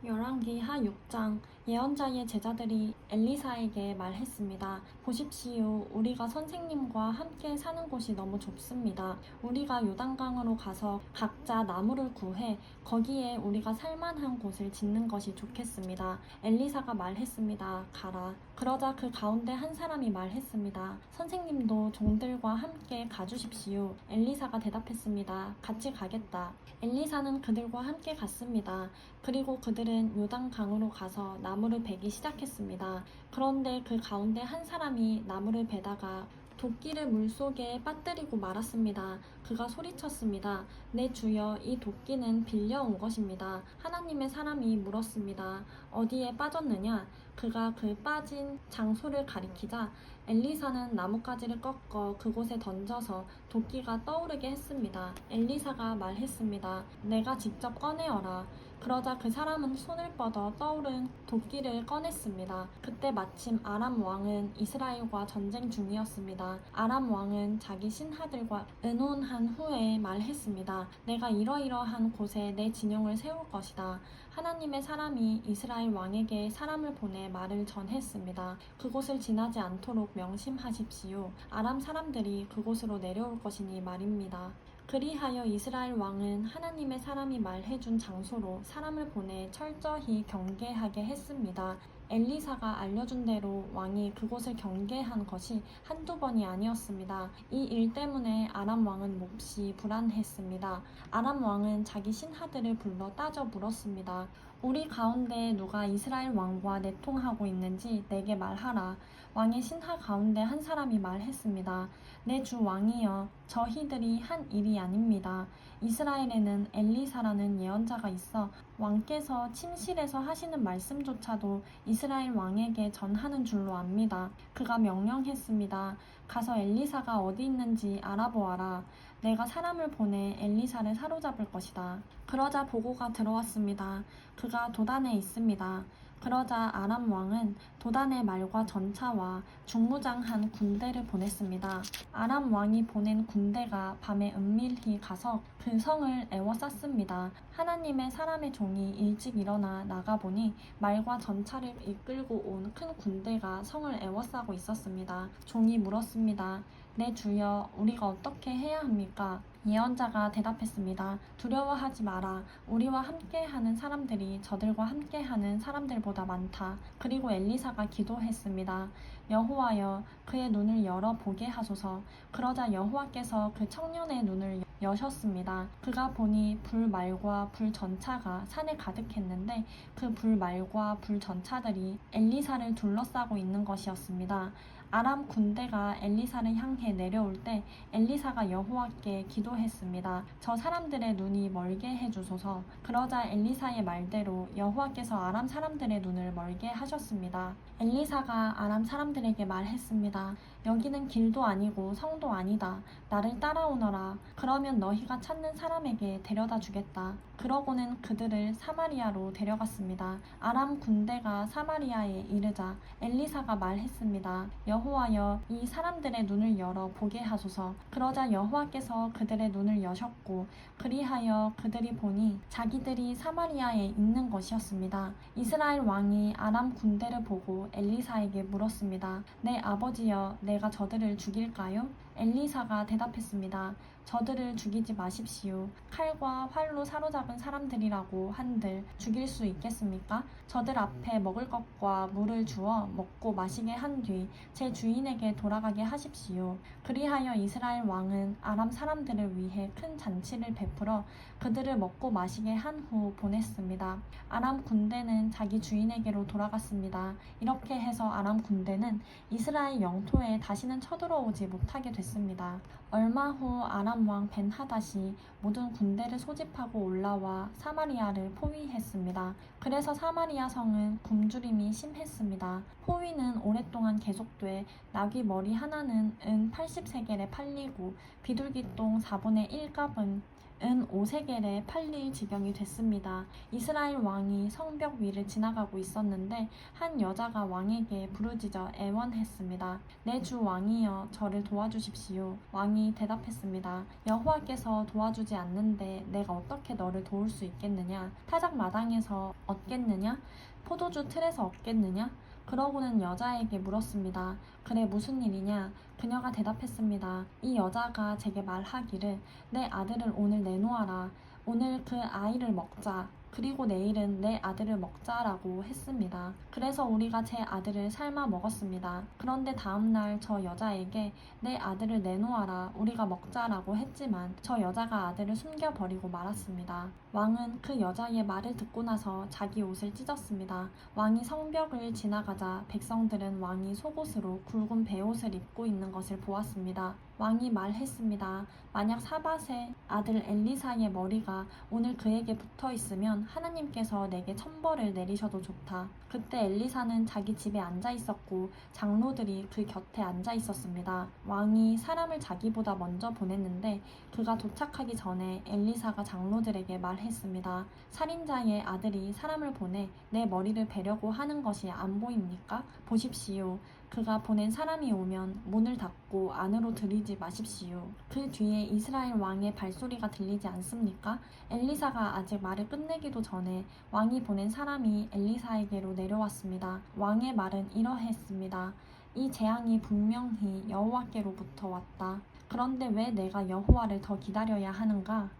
열왕기 하 6장. 예언자의 제자들이 엘리사에게 말했습니다. 보십시오. 우리가 선생님과 함께 사는 곳이 너무 좁습니다. 우리가 요단강으로 가서 각자 나무를 구해 거기에 우리가 살만한 곳을 짓는 것이 좋겠습니다. 엘리사가 말했습니다. 가라. 그러자 그 가운데 한 사람이 말했습니다. 선생님도 종들과 함께 가주십시오. 엘리사가 대답했습니다. 같이 가겠다. 엘리사는 그들과 함께 갔습니다. 그리고 그들은 요단강으로 가서 나무를 베기 시작했습니다. 그런데 그 가운데 한 사람이 나무를 베다가 도끼를 물속에 빠뜨리고 말았습니다. 그가 소리쳤습니다. 내 주여, 이 도끼는 빌려온 것입니다. 하나님의 사람이 물었습니다. 어디에 빠졌느냐? 그가 그 빠진 장소를 가리키자 엘리사는 나뭇가지를 꺾어 그곳에 던져서 도끼가 떠오르게 했습니다. 엘리사가 말했습니다. 내가 직접 꺼내어라. 그러자 그 사람은 손을 뻗어 떠오른 도끼를 꺼냈습니다. 그때 마침 아람 왕은 이스라엘과 전쟁 중이었습니다. 아람 왕은 자기 신하들과 의논한 후에 말했습니다. 내가 이러이러한 곳에 내 진영을 세울 것이다. 하나님의 사람이 이스라엘 왕에게 사람을 보내 말을 전했습니다. 그곳을 지나지 않도록 명심하십시오. 아람 사람들이 그곳으로 내려올 것이니 말입니다. 그리하여 이스라엘 왕은 하나님의 사람이 말해준 장소로 사람을 보내 철저히 경계하게 했습니다. 엘리사가 알려준 대로 왕이 그곳을 경계한 것이 한두 번이 아니었습니다. 이 일 때문에 아람 왕은 몹시 불안했습니다. 아람 왕은 자기 신하들을 불러 따져 물었습니다. 우리 가운데 누가 이스라엘 왕과 내통하고 있는지 내게 말하라. 왕의 신하 가운데 한 사람이 말했습니다. 내 주 왕이여, 저희들이 한 일이 아닙니다. 이스라엘에는 엘리사라는 예언자가 있어 왕께서 침실에서 하시는 말씀조차도 이스라엘 왕에게 전하는 줄로 압니다. 그가 명령했습니다. 가서 엘리사가 어디 있는지 알아보아라. 내가 사람을 보내 엘리사를 사로잡을 것이다. 그러자 보고가 들어왔습니다. 그가 도단에 있습니다. 그러자 아람 왕은 도단의 말과 전차와 중무장한 군대를 보냈습니다. 아람 왕이 보낸 군대가 밤에 은밀히 가서 그 성을 에워쌌습니다. 하나님의 사람의 종이 일찍 일어나 나가보니 말과 전차를 이끌고 온 큰 군대가 성을 에워싸고 있었습니다. 종이 물었습니다. 내 주여, 우리가 어떻게 해야 합니까? 예언자가 대답했습니다. 두려워하지 마라. 우리와 함께하는 사람들이 저들과 함께하는 사람들보다 많다. 그리고 엘리사가 기도했습니다. 여호와여, 그의 눈을 열어 보게 하소서. 그러자 여호와께서 그 청년의 눈을 여셨습니다. 그가 보니 불말과 불전차가 산에 가득했는데 그 불말과 불전차들이 엘리사를 둘러싸고 있는 것이었습니다. 아람 군대가 엘리사를 향해 내려올 때 엘리사가 여호와께 기도했습니다. 저 사람들의 눈이 멀게 해주소서. 그러자 엘리사의 말대로 여호와께서 아람 사람들의 눈을 멀게 하셨습니다. 엘리사가 아람 사람들에게 말했습니다. 여기는 길도 아니고 성도 아니다. 나를 따라오너라. 그러면 너희가 찾는 사람에게 데려다 주겠다. 그러고는 그들을 사마리아로 데려갔습니다. 아람 군대가 사마리아에 이르자 엘리사가 말했습니다. 여호와여, 이 사람들의 눈을 열어 보게 하소서. 그러자 여호와께서 그들의 눈을 여셨고 그리하여 그들이 보니 자기들이 사마리아에 있는 것이었습니다. 이스라엘 왕이 아람 군대를 보고 엘리사에게 물었습니다. 내 아버지여, 내가 저들을 죽일까요? 엘리사가 대답했습니다. 저들을 죽이지 마십시오. 칼과 활로 사로잡은 사람들이라고 한들 죽일 수 있겠습니까? 저들 앞에 먹을 것과 물을 주어 먹고 마시게 한 뒤 제 주인에게 돌아가게 하십시오. 그리하여 이스라엘 왕은 아람 사람들을 위해 큰 잔치를 베풀어 그들을 먹고 마시게 한 후 보냈습니다. 아람 군대는 자기 주인에게로 돌아갔습니다. 이렇게 해서 아람 군대는 이스라엘 영토에 다시는 쳐들어오지 못하게 됐습니다. 얼마 후 아람 왕 벤하닷이 모든 군대를 소집하고 올라와 사마리아를 포위했습니다. 그래서 사마리아 성은 굶주림이 심했습니다. 포위는 오랫동안 계속돼 나귀 머리 하나는 은 80세겔에 팔리고 비둘기똥 4분의 1값은 은 5세겔에 팔릴 지경이 됐습니다. 이스라엘 왕이 성벽 위를 지나가고 있었는데 한 여자가 왕에게 부르짖어 애원했습니다. 내 주 왕이여, 저를 도와주십시오. 왕이 대답했습니다. 여호와께서 도와주지 않는데 내가 어떻게 너를 도울 수 있겠느냐? 타작 마당에서 얻겠느냐? 포도주 틀에서 얻겠느냐? 그러고는 여자에게 물었습니다. 그래, 무슨 일이냐? 그녀가 대답했습니다. 이 여자가 제게 말하기를 내 아들을 오늘 내놓아라. 오늘 그 아이를 먹자. 그리고 내일은 내 아들을 먹자라고 했습니다. 그래서 우리가 제 아들을 삶아 먹었습니다. 그런데 다음날 저 여자에게 내 아들을 내놓아라. 우리가 먹자라고 했지만 저 여자가 아들을 숨겨버리고 말았습니다. 왕은 그 여자의 말을 듣고 나서 자기 옷을 찢었습니다. 왕이 성벽을 지나가자 백성들은 왕이 속옷으로 굵은 베옷을 입고 있는 것을 보았습니다. 왕이 말했습니다. 만약 사밧의 아들 엘리사의 머리가 오늘 그에게 붙어 있으면 하나님께서 내게 천벌을 내리셔도 좋다. 그때 엘리사는 자기 집에 앉아 있었고 장로들이 그 곁에 앉아 있었습니다. 왕이 사람을 자기보다 먼저 보냈는데 그가 도착하기 전에 엘리사가 장로들에게 말했습니다. 살인자의 아들이 사람을 보내 내 머리를 베려고 하는 것이 안 보입니까? 보십시오. 그가 보낸 사람이 오면 문을 닫고 안으로 들이지 마십시오. 그 뒤에 이스라엘 왕의 발소리가 들리지 않습니까? 엘리사가 아직 말을 끝내기도 전에 왕이 보낸 사람이 엘리사에게로 내려왔습니다. 왕의 말은 이러했습니다. 이 재앙이 분명히 여호와께로부터 왔다. 그런데 왜 내가 여호와를 더 기다려야 하는가?